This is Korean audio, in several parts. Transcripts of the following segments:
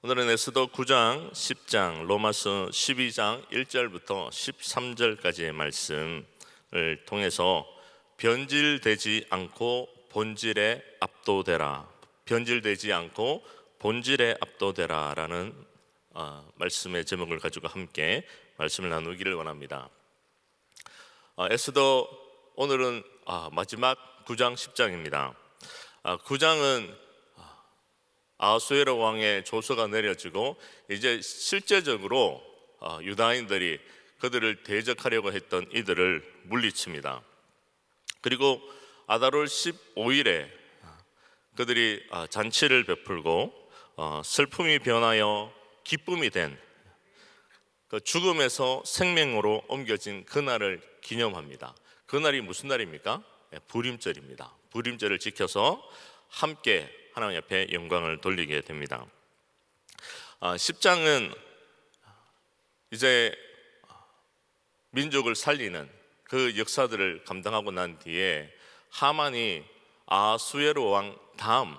오늘은 에스더 9장, 10장, 로마서 12장 1절부터 13절까지의 말씀을 통해서 변질되지 않고 본질에 압도되라, 변질되지 않고 본질에 압도되라 라는 말씀의 제목을 가지고 함께 말씀을 나누기를 원합니다. 에스더 오늘은 마지막 9장 10장입니다. 9장은 아하수에로 왕의 조서가 내려지고 이제 실제적으로 유다인들이 그들을 대적하려고 했던 이들을 물리칩니다. 그리고 아달월 15일에 그들이 잔치를 베풀고 슬픔이 변하여 기쁨이 된 그 죽음에서 생명으로 옮겨진 그날을 기념합니다. 그날이 무슨 날입니까? 부림절입니다. 부림절을 지켜서 함께 하나님 앞에 영광을 돌리게 됩니다. 10장은 이제 민족을 살리는 그 역사들을 감당하고 난 뒤에 하만이 아하수에로 왕 다음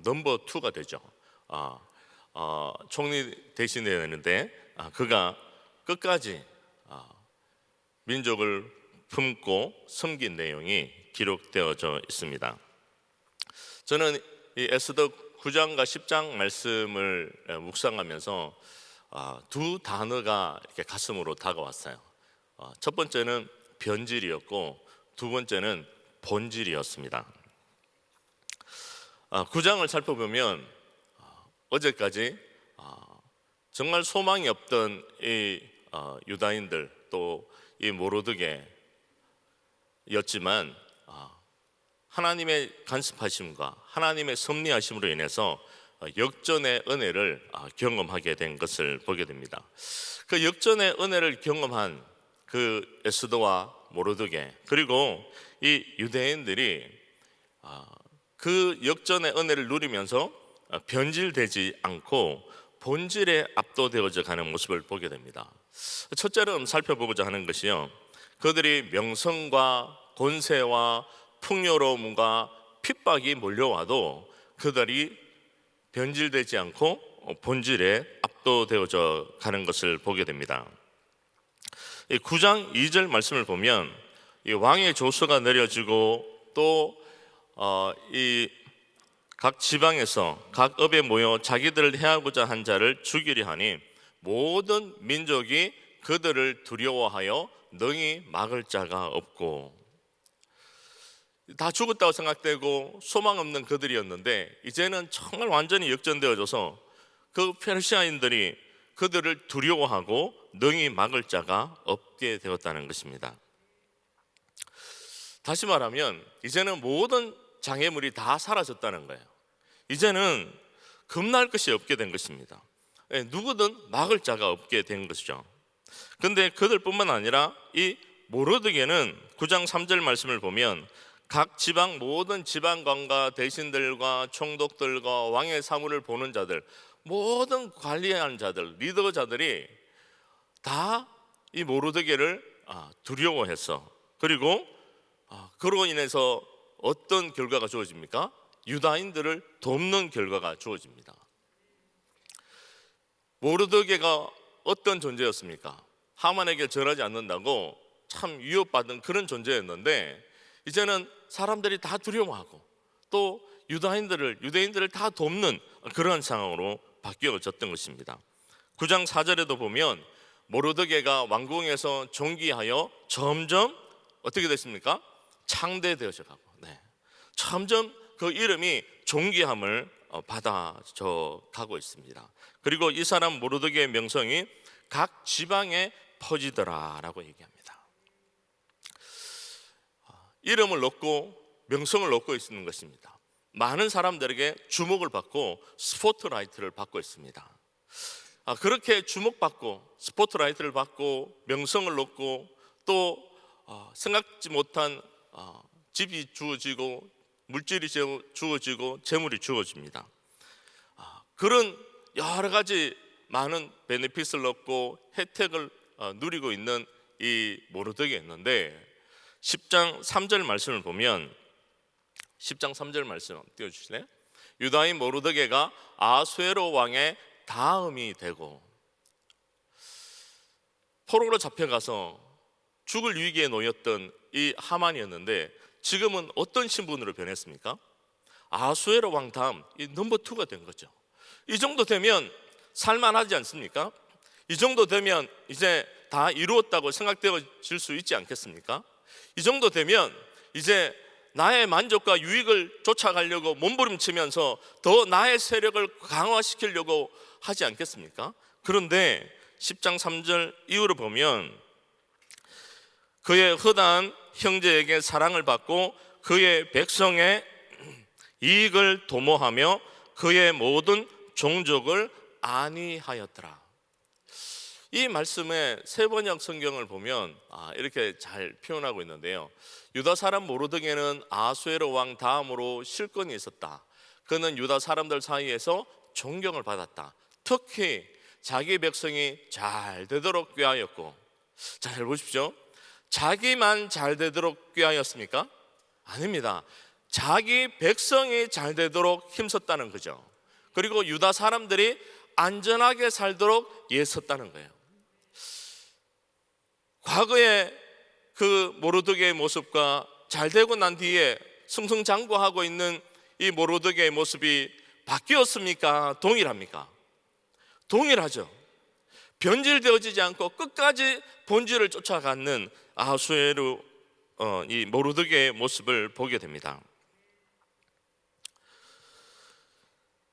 넘버 2가 되죠. 총리 대신해야 되는데 그가 끝까지 민족을 품고 섬긴 내용이 기록되어져 있습니다. 저는 이 에스더 9장과 10장 말씀을 묵상하면서 두 단어가 이렇게 가슴으로 다가왔어요. 첫 번째는 변질이었고 두 번째는 본질이었습니다. 9장을 살펴보면 어제까지 정말 소망이 없던 이 유다인들 또 이 모르드게였지만 하나님의 간섭하심과 하나님의 섭리하심으로 인해서 역전의 은혜를 경험하게 된 것을 보게 됩니다. 그 역전의 은혜를 경험한 그 에스더와 모르드게 그리고 이 유대인들이 그 역전의 은혜를 누리면서 변질되지 않고 본질에 압도되어져 가는 모습을 보게 됩니다. 첫째로 살펴보고자 하는 것이요, 그들이 명성과 권세와 풍요로움과 핍박이 몰려와도 그들이 변질되지 않고 본질에 압도되어져 가는 것을 보게 됩니다. 9장 2절 말씀을 보면 이 왕의 조서가 내려지고 또 이 각 지방에서 각 업에 모여 자기들을 해하고자 한 자를 죽이려 하니 모든 민족이 그들을 두려워하여 능히 막을 자가 없고, 다 죽었다고 생각되고 소망 없는 그들이었는데 이제는 정말 완전히 역전되어져서 그 페르시아인들이 그들을 두려워하고 능히 막을 자가 없게 되었다는 것입니다. 다시 말하면 이제는 모든 장애물이 다 사라졌다는 거예요. 이제는 겁날 것이 없게 된 것입니다. 누구든 막을 자가 없게 된 것이죠. 그런데 그들뿐만 아니라 이 모르드게는 9장 3절 말씀을 보면 각 지방 모든 지방관과 대신들과 총독들과 왕의 사무를 보는 자들, 모든 관리하는 자들, 리더자들이 다 이 모르드게를 두려워했어. 그리고 그로 인해서 어떤 결과가 주어집니까? 유다인들을 돕는 결과가 주어집니다. 모르드게가 어떤 존재였습니까? 하만에게 절하지 않는다고 참 위협받은 그런 존재였는데 이제는 사람들이 다 두려워하고 또 유대인들을 다 돕는 그런 상황으로 바뀌어졌던 것입니다. 9장 4절에도 보면 모르드게가 왕궁에서 존귀하여 점점 어떻게 됐습니까? 창대되어져 가고, 점점 그 이름이 존귀함을 받아져 가고 있습니다. 그리고 이 사람 모르드게의 명성이 각 지방에 퍼지더라라고 얘기합니다. 이름을 얻고 명성을 얻고 있는 것입니다. 많은 사람들에게 주목을 받고 스포트라이트를 받고 있습니다. 그렇게 주목받고 스포트라이트를 받고 명성을 얻고 또 생각지 못한 집이 주어지고 물질이 주어지고 재물이 주어집니다. 그런 여러 가지 많은 베네핏을 얻고 혜택을 누리고 있는 이 모르드게였는데 10장 3절 말씀을 보면 10장 3절 말씀 띄워주실래요? 유다인 모르드게가 아수에로 왕의 다음이 되고 포로로 잡혀가서 죽을 위기에 놓였던 이 하만이었는데 지금은 어떤 신분으로 변했습니까? 아수에로 왕 다음 이 넘버 2가 된 거죠. 이 정도 되면 살만하지 않습니까? 이 정도 되면 이제 다 이루었다고 생각되어질 수 있지 않겠습니까? 이 정도 되면 이제 나의 만족과 유익을 쫓아가려고 몸부림치면서 더 나의 세력을 강화시키려고 하지 않겠습니까? 그런데 10장 3절 이후로 보면 그의 허다한 형제에게 사랑을 받고 그의 백성의 이익을 도모하며 그의 모든 종족을 안위하였더라. 이 말씀의 세번역 성경을 보면 이렇게 잘 표현하고 있는데요. 유다 사람 모르드게는 아수에로 왕 다음으로 실권이 있었다. 그는 유다 사람들 사이에서 존경을 받았다. 특히 자기 백성이 잘 되도록 꾀하였고, 잘 보십시오. 자기만 잘 되도록 꾀하였습니까? 아닙니다. 자기 백성이 잘 되도록 힘썼다는 거죠. 그리고 유다 사람들이 안전하게 살도록 애썼다는 거예요. 과거의 그 모르드게의 모습과 잘 되고 난 뒤에 승승장구하고 있는 이 모르드게의 모습이 바뀌었습니까? 동일합니까? 동일하죠. 변질되어지지 않고 끝까지 본질을 쫓아가는 아수에로 이 모르드게의 모습을 보게 됩니다.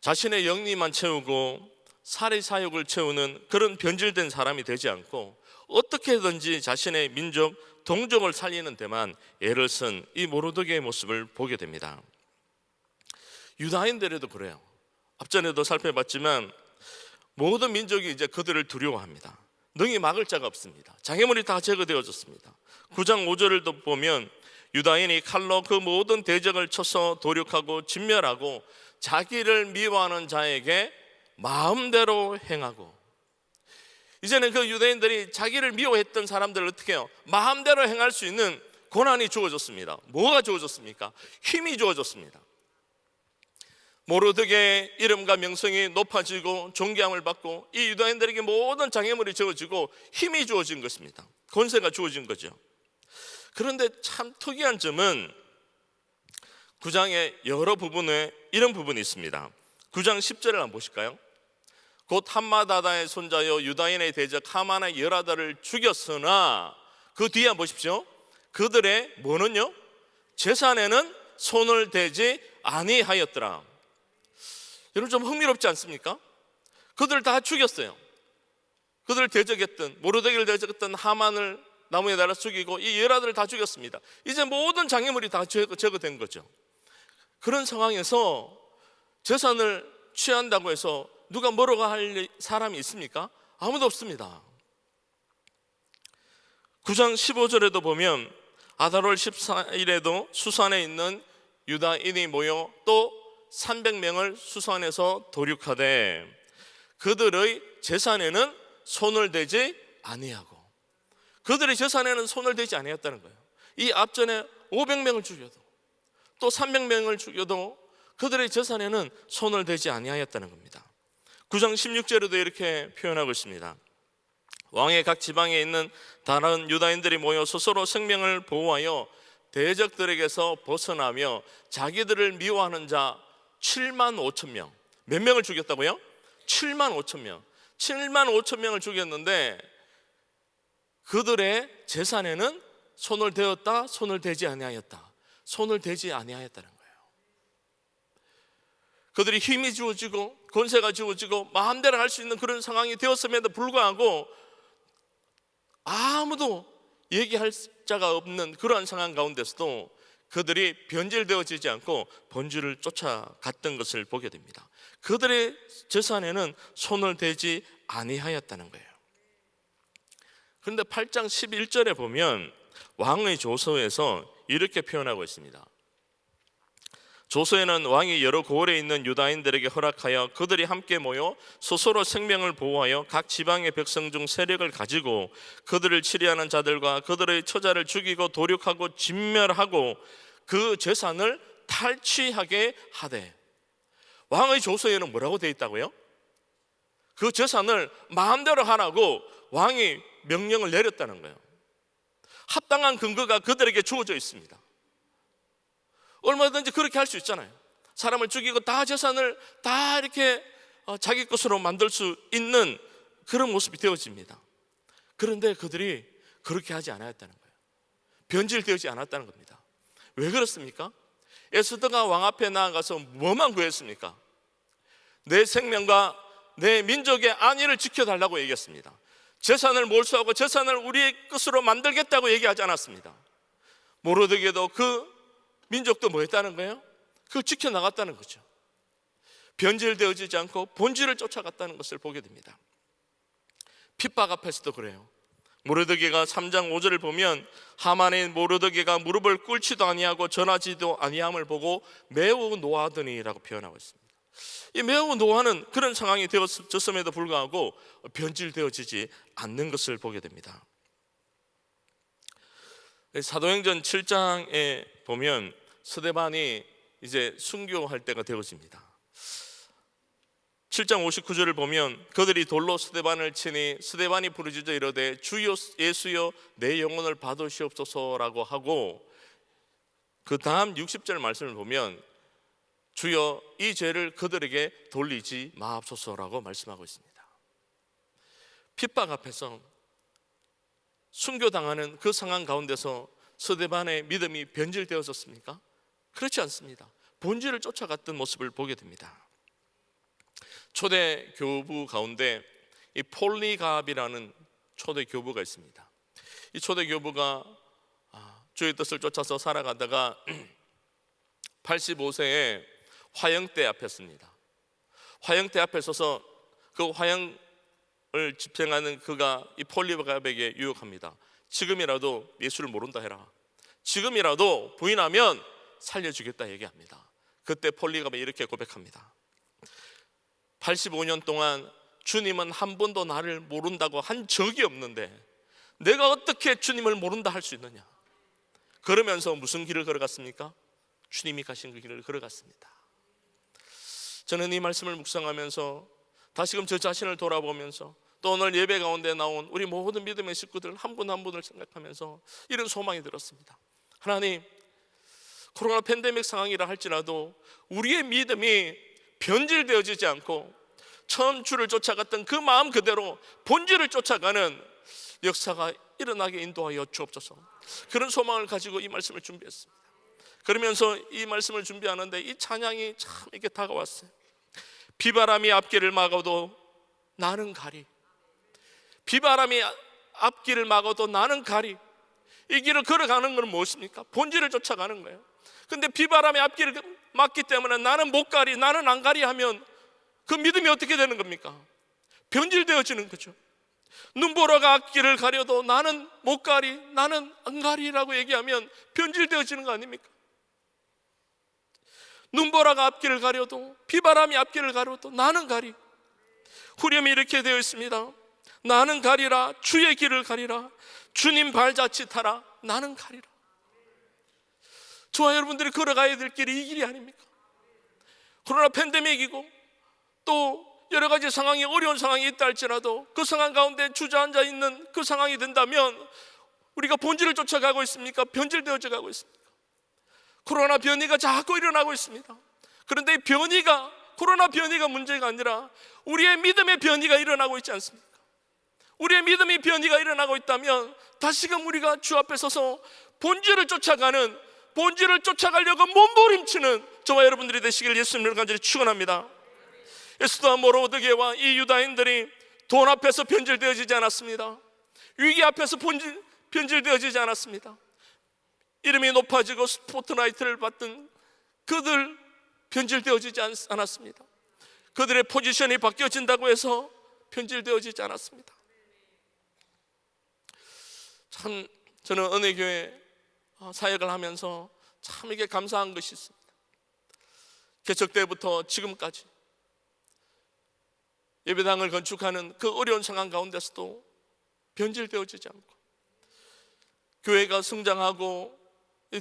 자신의 영리만 채우고 사리사욕을 채우는 그런 변질된 사람이 되지 않고 어떻게든지 자신의 민족, 동족을 살리는 데만 애를 쓴 이 모르드게의 모습을 보게 됩니다. 유다인들에도 그래요. 앞전에도 살펴봤지만 모든 민족이 이제 그들을 두려워합니다. 능히 막을 자가 없습니다. 장애물이 다 제거되어졌습니다. 9장 5절을 보면 유다인이 칼로 그 모든 대적을 쳐서 도륙하고 진멸하고 자기를 미워하는 자에게 마음대로 행하고, 이제는 그 유대인들이 자기를 미워했던 사람들을 어떻게 해요? 마음대로 행할 수 있는 권한이 주어졌습니다. 뭐가 주어졌습니까? 힘이 주어졌습니다. 모르드게의 이름과 명성이 높아지고 존경을 받고 이 유다인들에게 모든 장애물이 지어지고 힘이 주어진 것입니다. 권세가 주어진 거죠. 그런데 참 특이한 점은 9장의 여러 부분에 이런 부분이 있습니다. 9장 10절을 한번 보실까요? 곧 함마다다의 손자여 유다인의 대적 하만의 열하다를 죽였으나 그 뒤에 한번 보십시오. 그들의 뭐는요? 재산에는 손을 대지 아니하였더라. 여러분 좀 흥미롭지 않습니까? 그들을 다 죽였어요. 그들을 대적했던, 모르드게를 대적했던 하만을 나무에 달아 죽이고 이 열하들을 다 죽였습니다. 이제 모든 장애물이 다 제거된 거죠. 그런 상황에서 재산을 취한다고 해서 누가 뭐라고 할 사람이 있습니까? 아무도 없습니다. 9장 15절에도 보면 아달월 14일에도 수산에 있는 유다인이 모여 또 300명을 수산에서 도륙하되 그들의 재산에는 손을 대지 아니하고, 그들의 재산에는 손을 대지 아니했다는 거예요. 이 앞전에 500명을 죽여도 또 300명을 죽여도 그들의 재산에는 손을 대지 아니하였다는 겁니다. 9장 16절에도 이렇게 표현하고 있습니다. 왕의 각 지방에 있는 다른 유다인들이 모여 스스로 생명을 보호하여 대적들에게서 벗어나며 자기들을 미워하는 자 7만 5천 명. 몇 명을 죽였다고요? 7만 5천 명. 7만 5천 명을 죽였는데 그들의 재산에는 손을 대었다, 손을 대지 아니하였다. 손을 대지 아니하였다는 거예요. 그들이 힘이 주어지고 권세가 주어지고 마음대로 할 수 있는 그런 상황이 되었음에도 불구하고 아무도 얘기할 자가 없는 그러한 상황 가운데서도 그들이 변질되어지지 않고 본질을 쫓아갔던 것을 보게 됩니다. 그들의 재산에는 손을 대지 아니하였다는 거예요. 그런데 8장 11절에 보면 왕의 조서에서 이렇게 표현하고 있습니다. 조서에는 왕이 여러 고을에 있는 유다인들에게 허락하여 그들이 함께 모여 스스로 생명을 보호하여 각 지방의 백성 중 세력을 가지고 그들을 치리하는 자들과 그들의 처자를 죽이고 도륙하고 진멸하고 그 재산을 탈취하게 하되, 왕의 조서에는 뭐라고 되어 있다고요? 그 재산을 마음대로 하라고 왕이 명령을 내렸다는 거예요. 합당한 근거가 그들에게 주어져 있습니다. 얼마든지 그렇게 할 수 있잖아요. 사람을 죽이고 다 재산을 다 이렇게 자기 것으로 만들 수 있는 그런 모습이 되어집니다. 그런데 그들이 그렇게 하지 않았다는 거예요. 변질되지 않았다는 겁니다. 왜 그렇습니까? 에스더가 왕 앞에 나아가서 뭐만 구했습니까? 내 생명과 내 민족의 안위를 지켜달라고 얘기했습니다. 재산을 몰수하고 재산을 우리의 것으로 만들겠다고 얘기하지 않았습니다. 모르드게도 그 민족도 뭐 했다는 거예요? 그걸 지켜나갔다는 거죠. 변질되어지지 않고 본질을 쫓아갔다는 것을 보게 됩니다. 핍박 앞에서도 그래요. 모르드게가 3장 5절을 보면 하만의 모르드게가 무릎을 꿇지도 아니하고 전하지도 아니함을 보고 매우 노하더니라고 표현하고 있습니다. 이 매우 노하는 그런 상황이 되어졌음에도 불구하고 변질되어지지 않는 것을 보게 됩니다. 사도행전 7장에 보면 스데반이 이제 순교할 때가 되어집니다. 7장 59절을 보면 그들이 돌로 스데반을 치니 스데반이 부르짖어 이르되 주여 예수여 내 영혼을 받으시옵소서라고 하고, 그 다음 60절 말씀을 보면 주여 이 죄를 그들에게 돌리지 마옵소서라고 말씀하고 있습니다. 핍박 앞에서 순교당하는 그 상황 가운데서 스데반의 믿음이 변질되어졌습니까? 그렇지 않습니다. 본질을 쫓아갔던 모습을 보게 됩니다. 초대 교부 가운데 이 폴리갑이라는 초대 교부가 있습니다. 이 초대 교부가 주의 뜻을 쫓아서 살아가다가 85세에 화형대 앞에 섭니다. 화형대 앞에 서서 그 화형을 집행하는 그가 이 폴리갑에게 유혹합니다. 지금이라도 예수를 모른다 해라. 지금이라도 부인하면 살려주겠다 얘기합니다. 그때 폴리갑이 이렇게 고백합니다. 85년 동안 주님은 한 번도 나를 모른다고 한 적이 없는데 내가 어떻게 주님을 모른다 할 수 있느냐. 그러면서 무슨 길을 걸어갔습니까? 주님이 가신 그 길을 걸어갔습니다. 저는 이 말씀을 묵상하면서 다시금 저 자신을 돌아보면서 또 오늘 예배 가운데 나온 우리 모든 믿음의 식구들 한 분 한 분을 생각하면서 이런 소망이 들었습니다. 하나님, 코로나 팬데믹 상황이라 할지라도 우리의 믿음이 변질되어지지 않고 처음 주를 쫓아갔던 그 마음 그대로 본질을 쫓아가는 역사가 일어나게 인도하여 주옵소서. 그런 소망을 가지고 이 말씀을 준비했습니다. 그러면서 이 말씀을 준비하는데 이 찬양이 참 이렇게 다가왔어요. 비바람이 앞길을 막아도 나는 가리. 비바람이 앞길을 막아도 나는 가리. 이 길을 걸어가는 건 무엇입니까? 본질을 쫓아가는 거예요. 근데 비바람의 앞길을 막기 때문에 나는 못 가리, 나는 안 가리 하면 그 믿음이 어떻게 되는 겁니까? 변질되어지는 거죠. 눈보라가 앞길을 가려도 나는 못 가리, 나는 안 가리라고 얘기하면 변질되어지는 거 아닙니까? 눈보라가 앞길을 가려도, 비바람이 앞길을 가려도 나는 가리. 후렴이 이렇게 되어 있습니다. 나는 가리라, 주의 길을 가리라, 주님 발자취하라, 나는 가리라. 저와 여러분들이 걸어가야 될 길이 이 길이 아닙니까? 코로나 팬데믹이고 또 여러 가지 상황이 어려운 상황이 있다 할지라도 그 상황 가운데 주저앉아 있는 그 상황이 된다면 우리가 본질을 쫓아가고 있습니까? 변질되어져 가고 있습니까? 코로나 변이가 자꾸 일어나고 있습니다. 그런데 이 변이가, 코로나 변이가 문제가 아니라 우리의 믿음의 변이가 일어나고 있지 않습니까? 우리의 믿음의 변이가 일어나고 있다면 다시금 우리가 주 앞에 서서 본질을 쫓아가는, 본질을 쫓아가려고 몸부림치는 저와 여러분들이 되시길 예수님을 간절히 축원합니다. 에스더와 모르드게와 이 유다인들이 돈 앞에서 변질되어지지 않았습니다. 위기 앞에서 변질되어지지 않았습니다. 이름이 높아지고 스포트라이트를 받던 그들 변질되어지지 않았습니다. 그들의 포지션이 바뀌어진다고 해서 변질되어지지 않았습니다. 참 저는 은혜교회 사역을 하면서 참 이게 감사한 것이 있습니다. 개척 때부터 지금까지 예배당을 건축하는 그 어려운 상황 가운데서도 변질되어지지 않고, 교회가 성장하고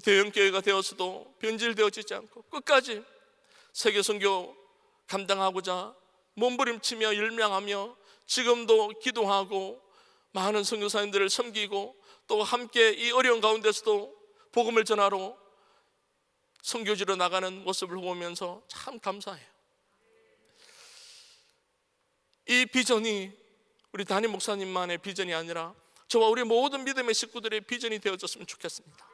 대형교회가 되어서도 변질되어지지 않고 끝까지 세계선교 감당하고자 몸부림치며 일명하며 지금도 기도하고 많은 선교사님들을 섬기고 또 함께 이 어려운 가운데서도 복음을 전하러 선교지로 나가는 모습을 보면서 참 감사해요. 이 비전이 우리 담임 목사님만의 비전이 아니라 저와 우리 모든 믿음의 식구들의 비전이 되어졌으면 좋겠습니다.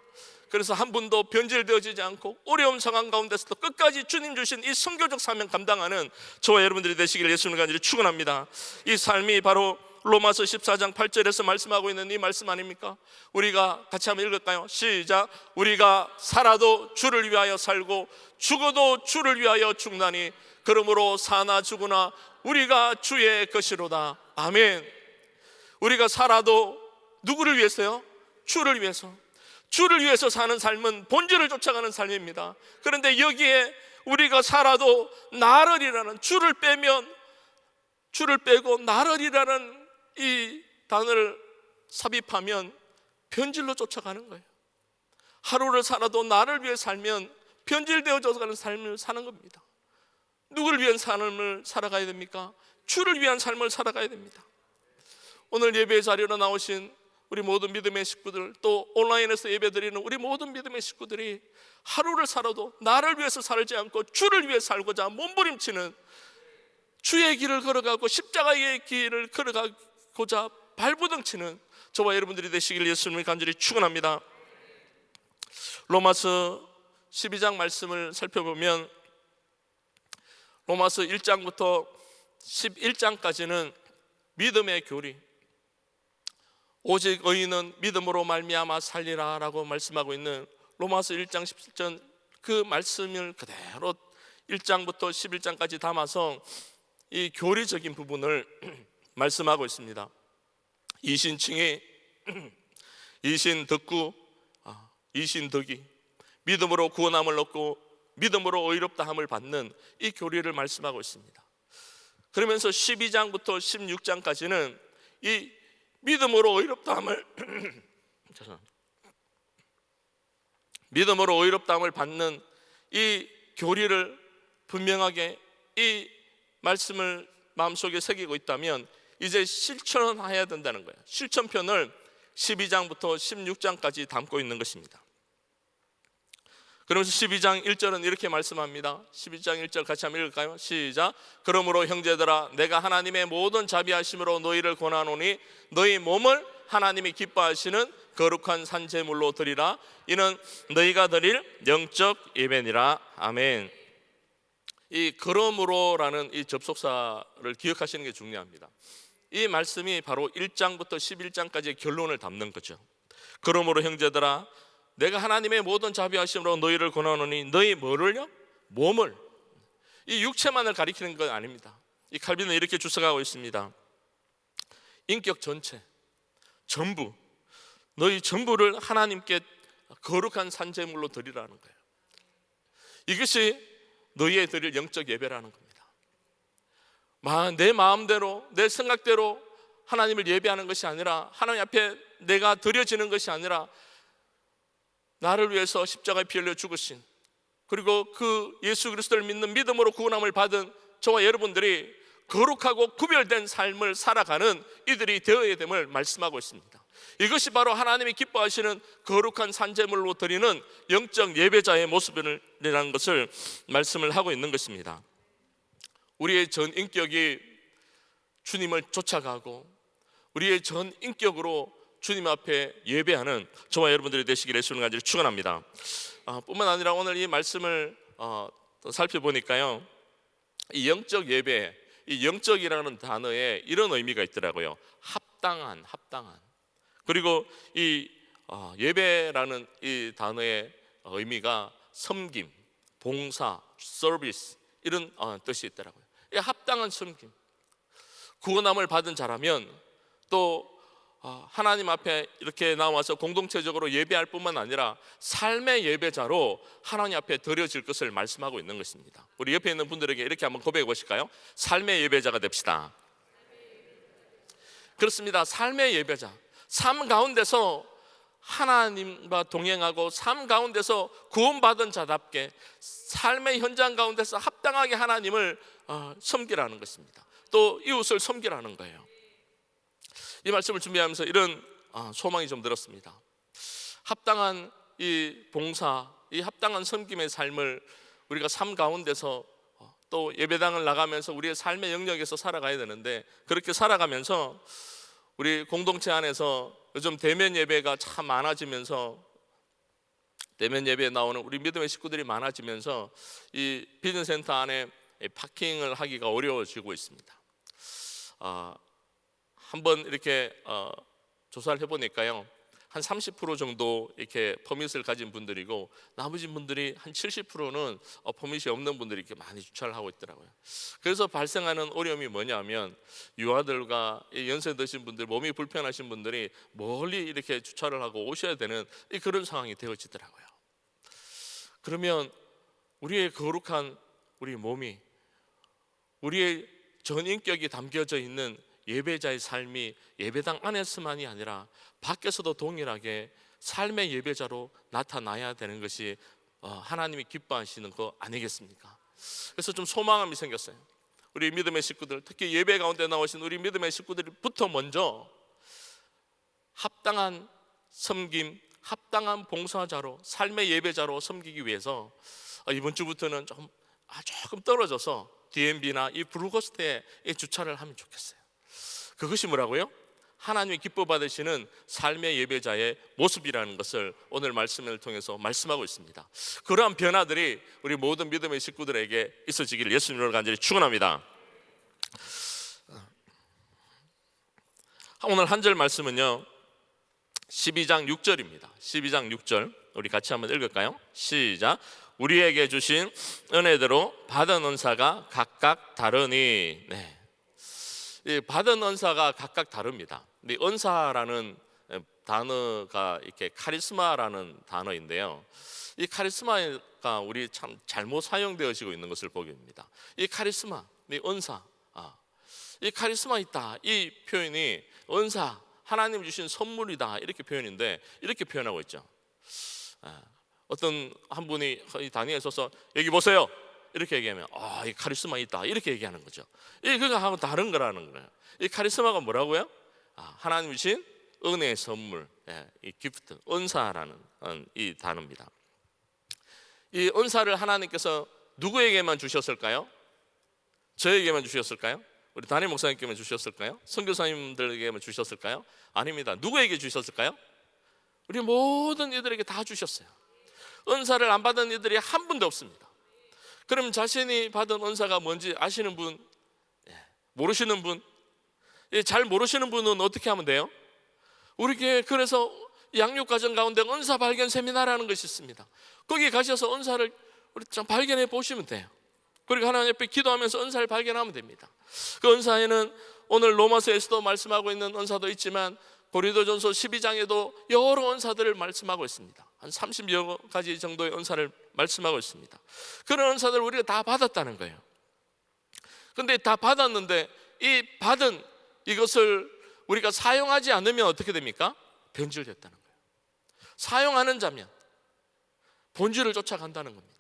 그래서 한 분도 변질되어지지 않고 어려운 상황 가운데서도 끝까지 주님 주신 이 선교적 사명 감당하는 저와 여러분들이 되시기를 예수님을 간절히 축원합니다. 이 삶이 바로 로마서 14장 8절에서 말씀하고 있는 이 말씀 아닙니까? 우리가 같이 한번 읽을까요? 시작. 우리가 살아도 주를 위하여 살고 죽어도 주를 위하여 죽나니 그러므로 사나 죽으나 우리가 주의 것이로다. 아멘. 우리가 살아도 누구를 위해서요? 주를 위해서. 주를 위해서 사는 삶은 본질을 쫓아가는 삶입니다. 그런데 여기에 우리가 살아도 나를이라는, 주를 빼고 나를이라는 이 단어를 삽입하면 변질로 쫓아가는 거예요. 하루를 살아도 나를 위해 살면 변질되어져 가는 삶을 사는 겁니다. 누구를 위한 삶을 살아가야 됩니까? 주를 위한 삶을 살아가야 됩니다. 오늘 예배 자리로 나오신 우리 모든 믿음의 식구들, 또 온라인에서 예배드리는 우리 모든 믿음의 식구들이 하루를 살아도 나를 위해서 살지 않고 주를 위해 살고자 몸부림치는, 주의 길을 걸어가고 십자가의 길을 걸어가고자 발부둥치는 저와 여러분들이 되시길 예수님을 간절히 축원합니다. 로마서 12장 말씀을 살펴보면 로마서 1장부터 11장까지는 믿음의 교리, 오직 의인은 믿음으로 말미암아 살리라 라고 말씀하고 있는 로마서 1장 17절 그 말씀을 그대로 1장부터 11장까지 담아서 이 교리적인 부분을 말씀하고 있습니다. 이신칭이, 이신덕구, 이신덕이 믿음으로 구원함을 얻고 믿음으로 의롭다함을 받는 이 교리를 말씀하고 있습니다. 그러면서 12장부터 16장까지는 이 믿음으로 의롭다함을 믿음으로 의롭다함을 받는 이 교리를 분명하게 이 말씀을 마음속에 새기고 있다면 이제 실천해야 된다는 거예요. 실천편을 12장부터 16장까지 담고 있는 것입니다. 그러면서 12장 1절은 이렇게 말씀합니다. 12장 1절 같이 한번 읽을까요? 시작. 그러므로 형제들아 내가 하나님의 모든 자비하심으로 너희를 권하노니 너희 몸을 하나님이 기뻐하시는 거룩한 산제물로 드리라. 이는 너희가 드릴 영적 예배니라. 아멘. 이 그러므로라는 이 접속사를 기억하시는 게 중요합니다. 이 말씀이 바로 1장부터 11장까지의 결론을 담는 거죠. 그러므로 형제들아 내가 하나님의 모든 자비하심으로 너희를 권하노니 너희 뭐를요? 몸을. 이 육체만을 가리키는 건 아닙니다. 이 칼빈은 이렇게 주석하고 있습니다. 인격 전체, 전부, 너희 전부를 하나님께 거룩한 산제물로 드리라는 거예요. 이것이 너희의 드릴 영적 예배라는 겁니다. 내 마음대로, 내 생각대로 하나님을 예배하는 것이 아니라, 하나님 앞에 내가 드려지는 것이 아니라 나를 위해서 십자가에 피 흘려 죽으신, 그리고 그 예수 그리스도를 믿는 믿음으로 구원함을 받은 저와 여러분들이 거룩하고 구별된 삶을 살아가는 이들이 되어야 됨을 말씀하고 있습니다. 이것이 바로 하나님이 기뻐하시는 거룩한 산제물로 드리는 영적 예배자의 모습이라는 것을 말씀을 하고 있는 것입니다. 우리의 전 인격이 주님을 쫓아가고 우리의 전 인격으로 주님 앞에 예배하는 저와 여러분들이 되시기를 예수님 간절히 축원합니다. 뿐만 아니라 오늘 이 말씀을 또 살펴보니까요, 이 영적 예배, 이 영적이라는 단어에 이런 의미가 있더라고요. 합당한. 그리고 이 예배라는 이 단어의 의미가 섬김, 봉사, 서비스 이런 뜻이 있더라고요. 이 합당한 섬김, 구원함을 받은 자라면 또 하나님 앞에 이렇게 나와서 공동체적으로 예배할 뿐만 아니라 삶의 예배자로 하나님 앞에 드려질 것을 말씀하고 있는 것입니다. 우리 옆에 있는 분들에게 이렇게 한번 고백해 보실까요? 삶의 예배자가 됩시다. 그렇습니다. 삶의 예배자, 삶 가운데서 하나님과 동행하고 삶 가운데서 구원받은 자답게 삶의 현장 가운데서 합당하게 하나님을 섬기라는 것입니다. 또 이웃을 섬기라는 거예요. 이 말씀을 준비하면서 이런 소망이 좀 들었습니다. 합당한 이 봉사, 이 합당한 섬김의 삶을 우리가 삶 가운데서 또 예배당을 나가면서 우리의 삶의 영역에서 살아가야 되는데, 그렇게 살아가면서 우리 공동체 안에서 요즘 대면 예배가 참 많아지면서, 대면 예배에 나오는 우리 믿음의 식구들이 많아지면서 이 비전센터 안에 파킹을 하기가 어려워지고 있습니다. 한번 이렇게 조사를 해보니까요, 한 30% 정도 이렇게 퍼밋을 가진 분들이고, 나머지 분들이 한 70%는 퍼밋이 없는 분들이 이렇게 많이 주차를 하고 있더라고요. 그래서 발생하는 어려움이 뭐냐면, 유아들과 연세 드신 분들, 몸이 불편하신 분들이 멀리 이렇게 주차를 하고 오셔야 되는 그런 상황이 되어지더라고요. 그러면 우리의 거룩한 우리 몸이, 우리의 전인격이 담겨져 있는 예배자의 삶이 예배당 안에서만이 아니라 밖에서도 동일하게 삶의 예배자로 나타나야 되는 것이 하나님이 기뻐하시는 거 아니겠습니까? 그래서 좀 소망감이 생겼어요. 우리 믿음의 식구들, 특히 예배 가운데 나오신 우리 믿음의 식구들부터 먼저 합당한 섬김, 합당한 봉사자로, 삶의 예배자로 섬기기 위해서 이번 주부터는 조금 떨어져서 DMB나 이 브루거스트에 주차를 하면 좋겠어요. 그것이 뭐라고요? 하나님이 기뻐 받으시는 삶의 예배자의 모습이라는 것을 오늘 말씀을 통해서 말씀하고 있습니다. 그러한 변화들이 우리 모든 믿음의 식구들에게 있어지기를 예수님으로 간절히 축원합니다. 오늘 한 절 말씀은요, 12장 6절입니다. 12장 6절 우리 같이 한번 읽을까요? 시작. 우리에게 주신 은혜대로 받은 은사가 각각 다르니. 네. 받은 은사가 각각 다릅니다. 근데 은사라는 단어가 이렇게 카리스마라는 단어인데요, 이 카리스마가 우리 참 잘못 사용되어지고 있는 것을 보게 됩니다. 이 카리스마, 이 은사, 이 카리스마 있다, 이 표현이 은사, 하나님 주신 선물이다, 이렇게 표현인데, 이렇게 표현하고 있죠. 어떤 한 분이 단위에 서서 여기 보세요, 이렇게 얘기하면 이 카리스마 있다, 이렇게 얘기하는 거죠. 그거하고 다른 거라는 거예요. 이 카리스마가 뭐라고요? 하나님 주신 은혜의 선물, 이 기프트, 은사라는 이 단어입니다. 이 은사를 하나님께서 누구에게만 주셨을까요? 저에게만 주셨을까요? 우리 담임 목사님께만 주셨을까요? 선교사님들에게만 주셨을까요? 아닙니다. 누구에게 주셨을까요? 우리 모든 이들에게 다 주셨어요. 은사를 안 받은 이들이 한 분도 없습니다. 그럼 자신이 받은 은사가 뭔지 아시는 분? 모르시는 분? 잘 모르시는 분은 어떻게 하면 돼요? 우리 교회 그래서 양육가정 가운데 은사 발견 세미나라는 것이 있습니다. 거기 가셔서 은사를 우리 좀 발견해 보시면 돼요. 그리고 하나님 옆에 기도하면서 은사를 발견하면 됩니다. 그 은사에는 오늘 로마서에서도 말씀하고 있는 은사도 있지만 고린도전서 12장에도 여러 은사들을 말씀하고 있습니다. 한 30여 가지 정도의 은사를 말씀하고 있습니다. 그런 은사들을 우리가 다 받았다는 거예요. 그런데 다 받았는데 이 받은 이것을 우리가 사용하지 않으면 어떻게 됩니까? 변질됐다는 거예요. 사용하는 자면 본질을 쫓아간다는 겁니다.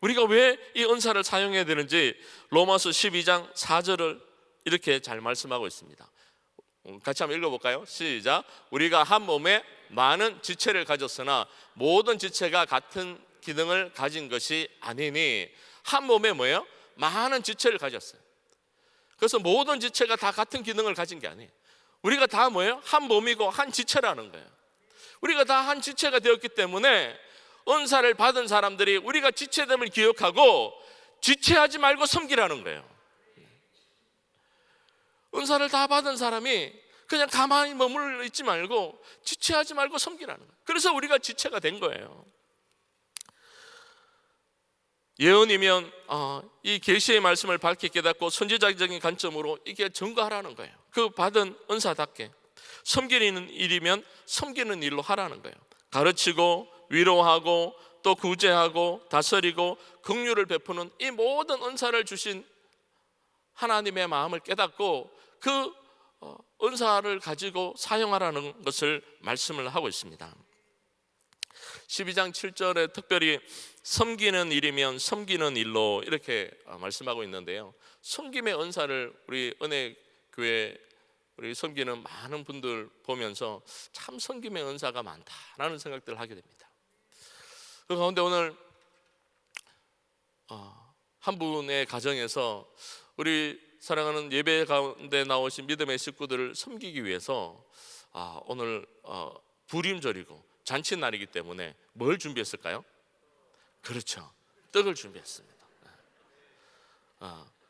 우리가 왜 이 은사를 사용해야 되는지 로마서 12장 4절을 이렇게 잘 말씀하고 있습니다. 같이 한번 읽어볼까요? 시작. 우리가 한 몸에 많은 지체를 가졌으나 모든 지체가 같은 기능을 가진 것이 아니니. 한 몸에 뭐예요? 많은 지체를 가졌어요. 그래서 모든 지체가 다 같은 기능을 가진 게 아니에요. 우리가 다 뭐예요? 한 몸이고 한 지체라는 거예요. 우리가 다 한 지체가 되었기 때문에 은사를 받은 사람들이 우리가 지체됨을 기억하고 지체하지 말고 섬기라는 거예요. 은사를 다 받은 사람이 그냥 가만히 머물러 있지 말고 지체하지 말고 섬기라는 거예요. 그래서 우리가 지체가 된 거예요. 예언이면 이 계시의 말씀을 밝게 깨닫고 선지자적인 관점으로 이게 증거하라는 거예요. 그 받은 은사답게 섬기는 일이면 섬기는 일로 하라는 거예요. 가르치고 위로하고 또 구제하고 다스리고 긍휼을 베푸는 이 모든 은사를 주신 하나님의 마음을 깨닫고 그 은사를 가지고 사용하라는 것을 말씀을 하고 있습니다. 12장 7절에 특별히 섬기는 일이면 섬기는 일로 이렇게 말씀하고 있는데요, 섬김의 은사를 우리 은혜교회 우리 섬기는 많은 분들 보면서 참 섬김의 은사가 많다라는 생각들을 하게 됩니다. 그 가운데 오늘 한 분의 가정에서 우리 사랑하는 예배 가운데 나오신 믿음의 식구들을 섬기기 위해서 오늘 부림절이고 잔칫날이기 때문에 뭘 준비했을까요? 그렇죠, 떡을 준비했습니다.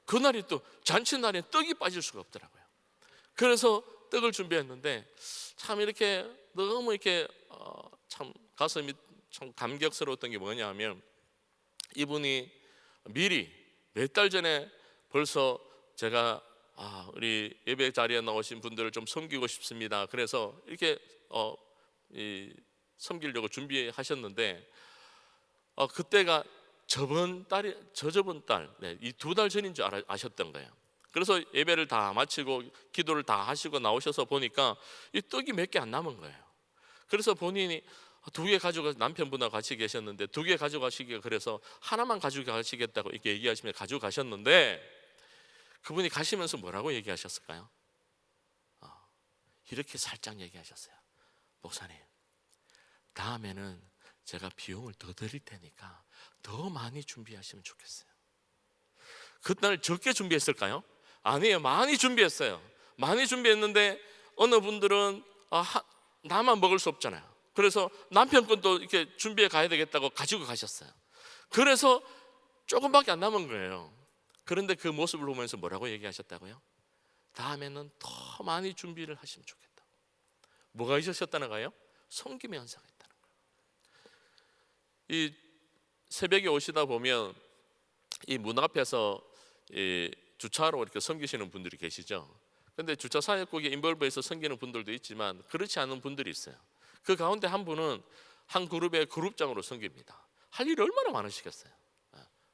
그날이 또 잔칫날에 떡이 빠질 수가 없더라고요. 그래서 떡을 준비했는데 참 이렇게 너무 이렇게 참 가슴이 참 감격스러웠던 게 뭐냐면, 이분이 미리 몇 달 전에 벌써 제가 우리 예배 자리에 나오신 분들을 좀 섬기고 싶습니다, 그래서 이렇게 섬기려고 준비하셨는데 그때가 저저번 달, 이 2달 전인 줄 아셨던 거예요. 그래서 예배를 다 마치고 기도를 다 하시고 나오셔서 보니까 이 떡이 몇 개 안 남은 거예요. 그래서 본인이 2개 가지고, 남편분하고 같이 계셨는데 2개 가져가시기가 그래서 하나만 가져가시겠다고 이렇게 얘기하시면 가져가셨는데, 그분이 가시면서 뭐라고 얘기하셨을까요? 이렇게 살짝 얘기하셨어요. 목사님, 다음에는 제가 비용을 더 드릴 테니까 더 많이 준비하시면 좋겠어요. 그날 적게 준비했을까요? 아니에요, 많이 준비했어요. 많이 준비했는데 어느 분들은 나만 먹을 수 없잖아요. 그래서 남편 것도 이렇게 준비해 가야 되겠다고 가지고 가셨어요. 그래서 조금밖에 안 남은 거예요. 그런데 그 모습을 보면서 뭐라고 얘기하셨다고요? 다음에는 더 많이 준비를 하시면 좋겠다. 뭐가 있으셨다는 거예요? 섬김의 은사가 있다는 거예요. 이 새벽에 오시다 보면 이 문 앞에서 이 주차로 이렇게 섬기시는 분들이 계시죠. 근데 주차 사역국에 인볼브해서 섬기는 분들도 있지만 그렇지 않은 분들이 있어요. 그 가운데 한 분은 한 그룹의 그룹장으로 섬깁니다. 할 일이 얼마나 많으시겠어요.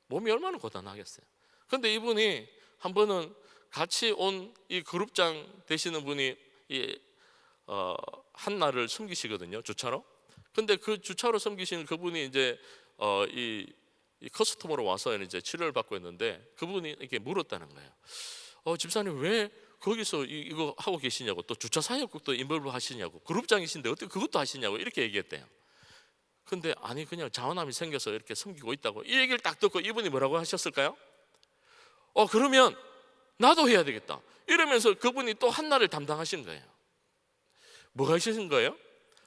몸이 얼마나 고단하겠어요. 근데 이분이 한 번은 같이 온 이 그룹장 되시는 분이 한 날을 섬기시거든요, 주차로. 근데 그 주차로 섬기시는 그분이 이제 이 커스터머로 와서 이제 치료를 받고 있는데, 그분이 이렇게 물었다는 거예요. 집사님 왜 거기서 이거 하고 계시냐고, 또 주차 사역국도 인볼브 하시냐고, 그룹장이신데 어떻게 그것도 하시냐고 이렇게 얘기했대요. 근데 아니 그냥 자원함이 생겨서 이렇게 섬기고 있다고, 이 얘기를 딱 듣고 이분이 뭐라고 하셨을까요? 그러면 나도 해야 되겠다 이러면서 그분이 또 한 날을 담당하신 거예요. 뭐가 있으신 거예요?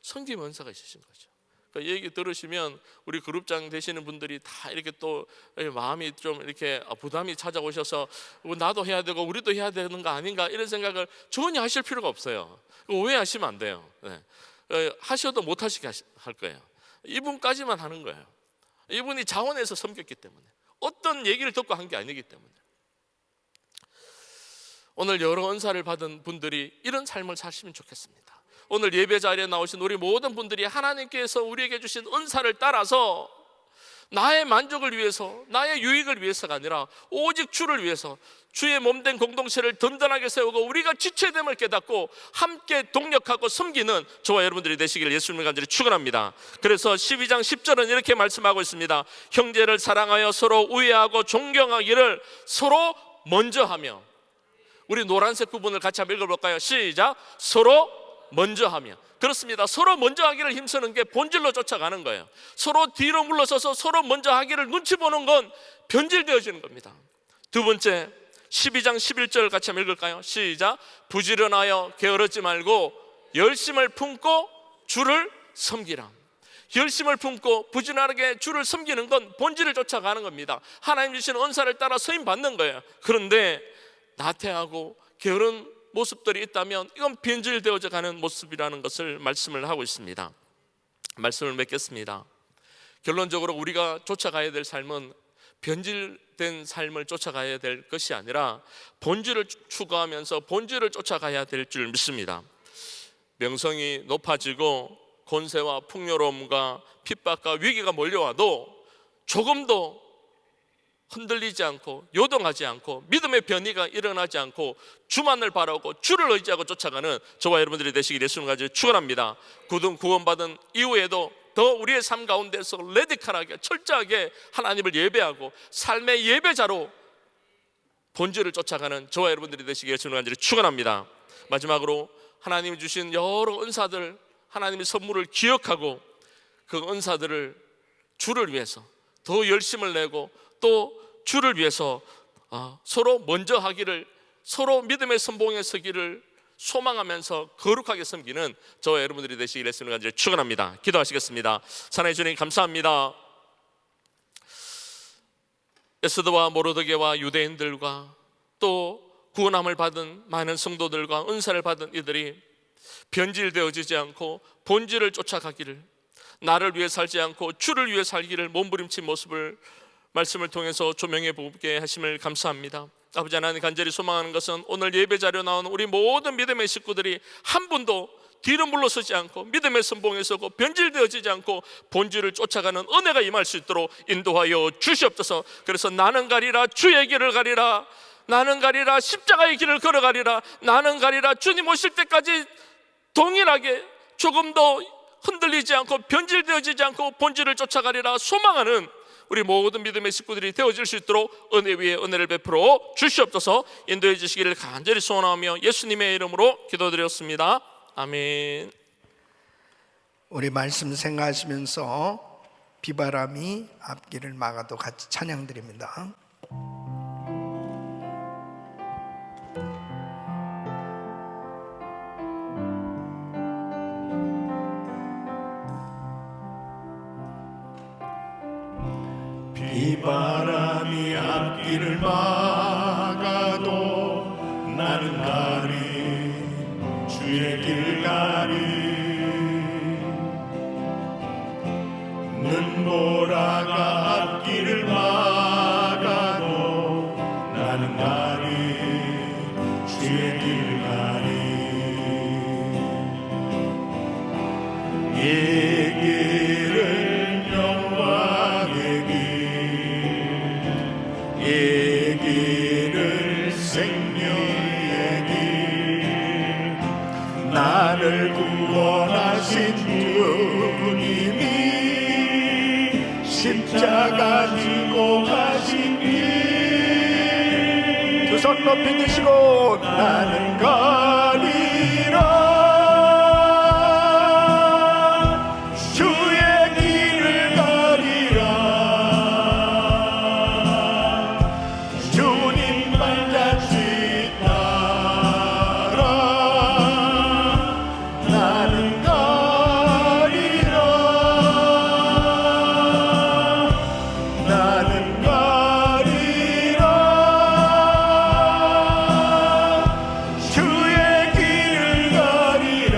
섬김 은사가 있으신 거죠. 그러니까 얘기 들으시면 우리 그룹장 되시는 분들이 다 이렇게 또 마음이 좀 이렇게 부담이 찾아오셔서 나도 해야 되고 우리도 해야 되는 거 아닌가 이런 생각을 전혀 하실 필요가 없어요. 오해하시면 안 돼요. 하셔도 못 하시게 할 거예요. 이분까지만 하는 거예요. 이분이 자원해서 섬겼기 때문에, 어떤 얘기를 듣고 한 게 아니기 때문에. 오늘 여러 은사를 받은 분들이 이런 삶을 사시면 좋겠습니다. 오늘 예배 자리에 나오신 우리 모든 분들이 하나님께서 우리에게 주신 은사를 따라서 나의 만족을 위해서, 나의 유익을 위해서가 아니라 오직 주를 위해서 주의 몸된 공동체를 든든하게 세우고 우리가 지체됨을 깨닫고 함께 동력하고 섬기는 저와 여러분들이 되시기를 예수님을 간절히 축원합니다. 그래서 12장 10절은 이렇게 말씀하고 있습니다. 형제를 사랑하여 서로 우애하고 존경하기를 서로 먼저 하며. 우리 노란색 부분을 같이 한번 읽어볼까요? 시작. 서로 먼저 하며. 그렇습니다. 서로 먼저 하기를 힘쓰는 게 본질로 쫓아가는 거예요. 서로 뒤로 물러서서 서로 먼저 하기를 눈치 보는 건 변질되어지는 겁니다. 두 번째, 12장 11절 같이 한번 읽을까요? 시작. 부지런하여 게으르지 말고 열심을 품고 주를 섬기라. 열심을 품고 부지런하게 주를 섬기는 건 본질을 쫓아가는 겁니다. 하나님 주시는 은사를 따라 쓰임 받는 거예요. 그런데 나태하고 게으른 모습들이 있다면 이건 변질되어져 가는 모습이라는 것을 말씀을 하고 있습니다. 말씀을 맺겠습니다. 결론적으로 우리가 쫓아가야 될 삶은 변질된 삶을 쫓아가야 될 것이 아니라 본질을 추구하면서 본질을 쫓아가야 될 줄 믿습니다. 명성이 높아지고 권세와 풍요로움과 핍박과 위기가 몰려와도 조금도 흔들리지 않고 요동하지 않고 믿음의 변이가 일어나지 않고 주만을 바라고 주를 의지하고 쫓아가는 저와 여러분들이 되시길 예수님 간절히 축원합니다. 구원받은 이후에도 더 우리의 삶 가운데서 레디컬하게 철저하게 하나님을 예배하고 삶의 예배자로 본질을 쫓아가는 저와 여러분들이 되시기에 주는 간절히 축원합니다. 마지막으로 하나님이 주신 여러 은사들, 하나님의 선물을 기억하고 그 은사들을 주를 위해서 더 열심을 내고 또 주를 위해서 서로 먼저 하기를, 서로 믿음의 선봉에 서기를 소망하면서 거룩하게 섬기는 저와 여러분들이 되시기를 주는 간절히 축원합니다. 기도하시겠습니다. 사랑해 주님 감사합니다. 에스더와 모르드게와 유대인들과 또 구원함을 받은 많은 성도들과 은사를 받은 이들이 변질되어지지 않고 본질을 쫓아가기를, 나를 위해 살지 않고 주를 위해 살기를 몸부림친 모습을 말씀을 통해서 조명해 보게 하심을 감사합니다. 아버지 하나님, 간절히 소망하는 것은 오늘 예배 자료 나오는 우리 모든 믿음의 식구들이 한 분도 뒤로 물러서지 않고 믿음의 선봉에 서고 변질되어지지 않고 본질을 쫓아가는 은혜가 임할 수 있도록 인도하여 주시옵소서. 그래서 나는 가리라 주의 길을 가리라, 나는 가리라 십자가의 길을 걸어가리라, 나는 가리라 주님 오실 때까지 동일하게 조금도 흔들리지 않고 변질되어지지 않고 본질을 쫓아가리라 소망하는 우리 모든 믿음의 식구들이 되어질 수 있도록 은혜 위에 은혜를 베풀어 주시옵소서. 인도해 주시기를 간절히 소원하며 예수님의 이름으로 기도드렸습니다. 아멘. 우리 말씀 생각하시면서 비바람이 앞길을 막아도 같이 찬양드립니다. 비바람이 앞길을 막아도 나는 가리 주의 길 가리, 눈보라가 앞길을 막아도 나는 가리 주의 길 가리. 이 길은 영광의 길, 이 길은 생명의 길, 나를 구원하신 주님이 십자가 지고 가신 길, 두 손 높이 드시고 나는 가리라 주의 길을 가리라, 주님 발자취 따라 나는 가리라, 나는 가리라 주의 길을 가리라,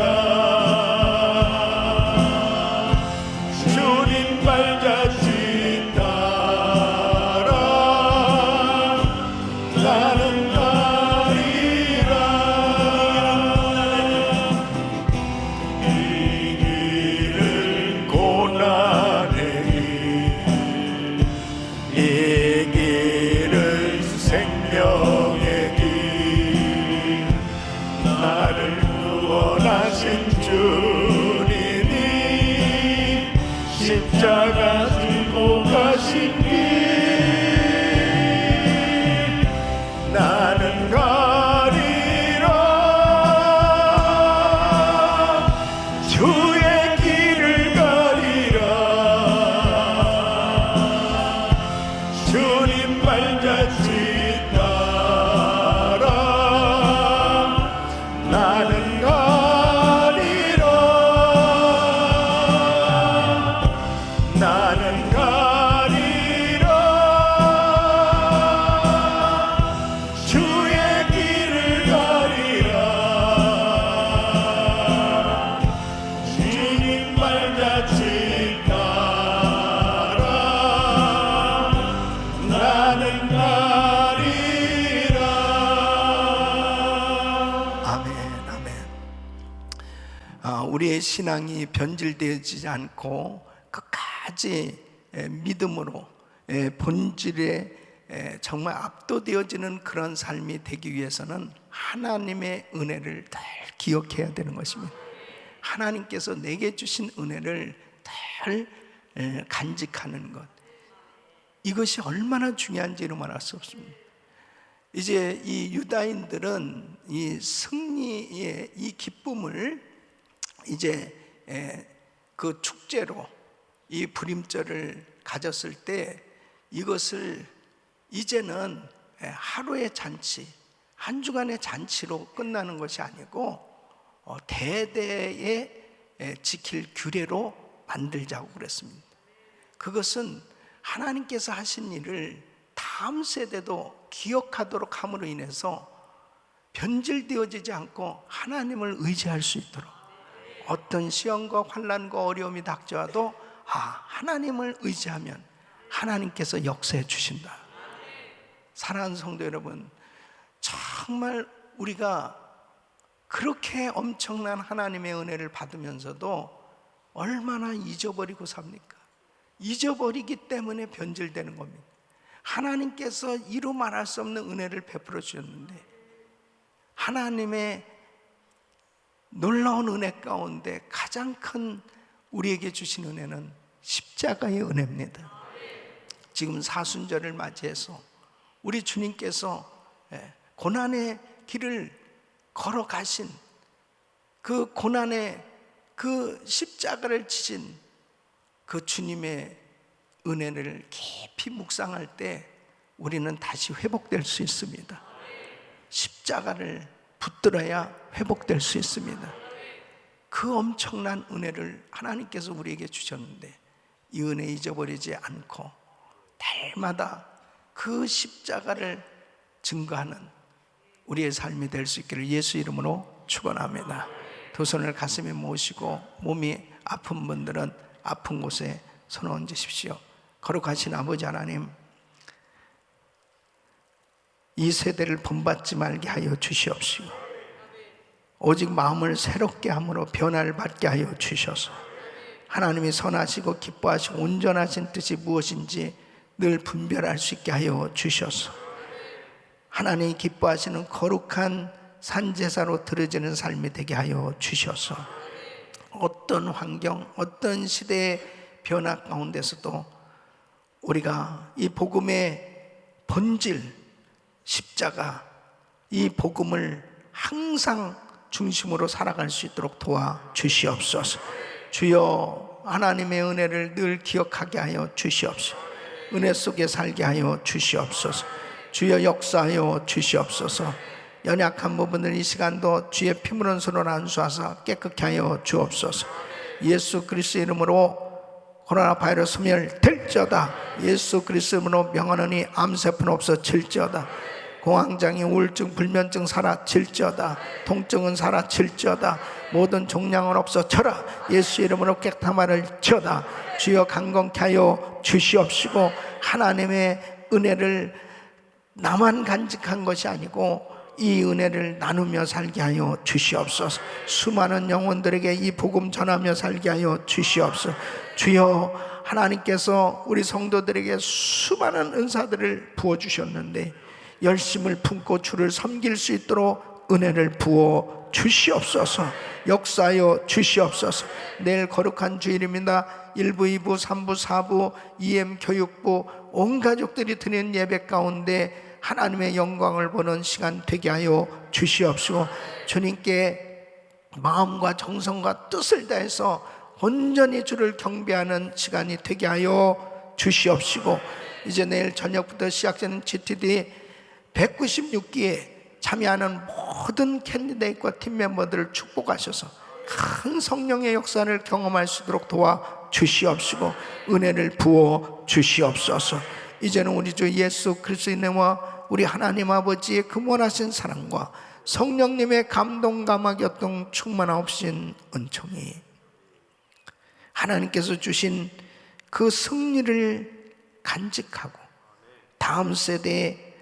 주님 발자취 따라 나는 가리라. 이 길은 고난의 길, 이 길은 생명의 길, 나를 구원하신 주님이 십자가 지고 가신 길, 나는 가리라 주의 길을 가리라, 주님 발자취 따라 나는 가리라, 나는 가리라 주의 길을 가리라, 주님 발자취 따라 나는 가리라. 아멘, 아멘. 우리의 신앙이 변질되어지지 않고 끝까지 믿음으로 본질에 정말 압도되어지는 그런 삶이 되기 위해서는 하나님의 은혜를 늘 기억해야 되는 것입니다. 하나님께서 내게 주신 은혜를 늘 잘 간직하는 것, 이것이 얼마나 중요한지를 말할 수 없습니다. 이제 이 유다인들은 이 승리의 이 기쁨을 이제 그 축제로 이 부림절을 가졌을 때 이것을 이제는 하루의 잔치, 한 주간의 잔치로 끝나는 것이 아니고 대대에 지킬 규례로 만들자고 그랬습니다. 그것은 하나님께서 하신 일을 다음 세대도 기억하도록 함으로 인해서 변질되어지지 않고 하나님을 의지할 수 있도록, 어떤 시험과 환난과 어려움이 닥쳐와도 하나님을 의지하면 하나님께서 역사해 주신다. 사랑하는 성도 여러분, 정말 우리가 그렇게 엄청난 하나님의 은혜를 받으면서도 얼마나 잊어버리고 삽니까? 잊어버리기 때문에 변질되는 겁니다. 하나님께서 이루 말할 수 없는 은혜를 베풀어 주셨는데, 하나님의 놀라운 은혜 가운데 가장 큰 우리에게 주신 은혜는 십자가의 은혜입니다. 지금 사순절을 맞이해서 우리 주님께서 고난의 길을 걸어가신 그 고난의 그 십자가를 지신 그 주님의 은혜를 깊이 묵상할 때 우리는 다시 회복될 수 있습니다. 십자가를 붙들어야 회복될 수 있습니다. 그 엄청난 은혜를 하나님께서 우리에게 주셨는데 이 은혜 잊어버리지 않고 달마다 그 십자가를 증거하는 우리의 삶이 될 수 있기를 예수 이름으로 축원합니다. 두 손을 가슴에 모시고 몸이 아픈 분들은 아픈 곳에 손을 얹으십시오. 거룩하신 아버지 하나님, 이 세대를 본받지 말게 하여 주시옵시고 오직 마음을 새롭게 함으로 변화를 받게 하여 주셔서 하나님이 선하시고 기뻐하시고 온전하신 뜻이 무엇인지 늘 분별할 수 있게 하여 주셔서 하나님이 기뻐하시는 거룩한 산제사로 드려지는 삶이 되게 하여 주셔서 어떤 환경, 어떤 시대의 변화 가운데서도 우리가 이 복음의 본질, 십자가, 이 복음을 항상 중심으로 살아갈 수 있도록 도와주시옵소서. 주여, 하나님의 은혜를 늘 기억하게 하여 주시옵소서. 은혜 속에 살게 하여 주시옵소서. 주여, 역사하여 주시옵소서. 연약한 부분을 이 시간도 주의 피물은 손으로 안수하사 깨끗게 하여 주옵소서. 예수 그리스도 이름으로 코로나 바이러스 소멸될지어다. 예수 그리스도 이름으로 명하노니 암세포는 없어질지어다. 공황장애, 우울증, 불면증 사라질지어다. 통증은 사라질지어다. 모든 종양은 없어져라. 예수 이름으로 깨끗함을 지어다. 주여, 강건케 하여 주시옵시고 하나님의 은혜를 나만 간직한 것이 아니고 이 은혜를 나누며 살게 하여 주시옵소서. 수많은 영혼들에게 이 복음 전하며 살게 하여 주시옵소서. 주여, 하나님께서 우리 성도들에게 수많은 은사들을 부어주셨는데 열심을 품고 주를 섬길 수 있도록 은혜를 부어 주시옵소서. 역사하여 주시옵소서. 내일 거룩한 주일입니다. 1부, 2부, 3부, 4부, EM 교육부 온 가족들이 드리는 예배 가운데 하나님의 영광을 보는 시간 되게 하여 주시옵시고 주님께 마음과 정성과 뜻을 다해서 온전히 주를 경배하는 시간이 되게 하여 주시옵시고 이제 내일 저녁부터 시작되는 GTD 196기에 참여하는 모든 캔디데이트와 팀 멤버들을 축복하셔서 큰 성령의 역사를 경험할 수 있도록 도와주시옵시고 은혜를 부어 주시옵소서. 이제는 우리 주 예수 그리스도의 은혜와 우리 하나님 아버지의 근원하신 사랑과 성령님의 감동 감화 교통 충만하옵신 은총이 하나님께서 주신 그 승리를 간직하고 다음 세대에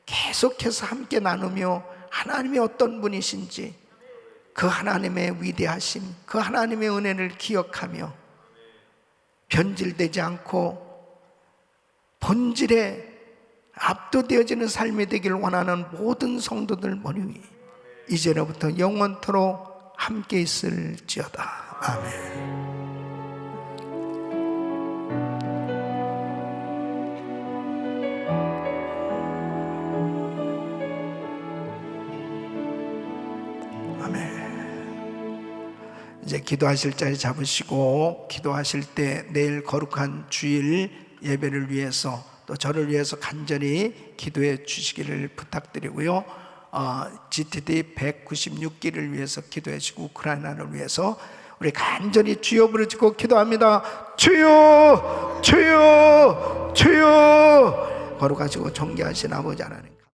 계속해서 함께 나누며 하나님이 어떤 분이신지 그 하나님의 위대하심, 그 하나님의 은혜를 기억하며 변질되지 않고 본질에 압도되어지는 삶이 되기를 원하는 모든 성도들 머리 위에 이제로부터 영원토록 함께 있을지어다. 아멘. 이제 기도하실 자리 잡으시고, 기도하실 때 내일 거룩한 주일 예배를 위해서 또 저를 위해서 간절히 기도해 주시기를 부탁드리고요. GTD 196기를 위해서 기도해 주시고, 우크라이나를 위해서 우리 간절히 주여 부르짖고 기도합니다. 주여, 주여, 주여. 거룩하시고 존귀하신 아버지 하나님,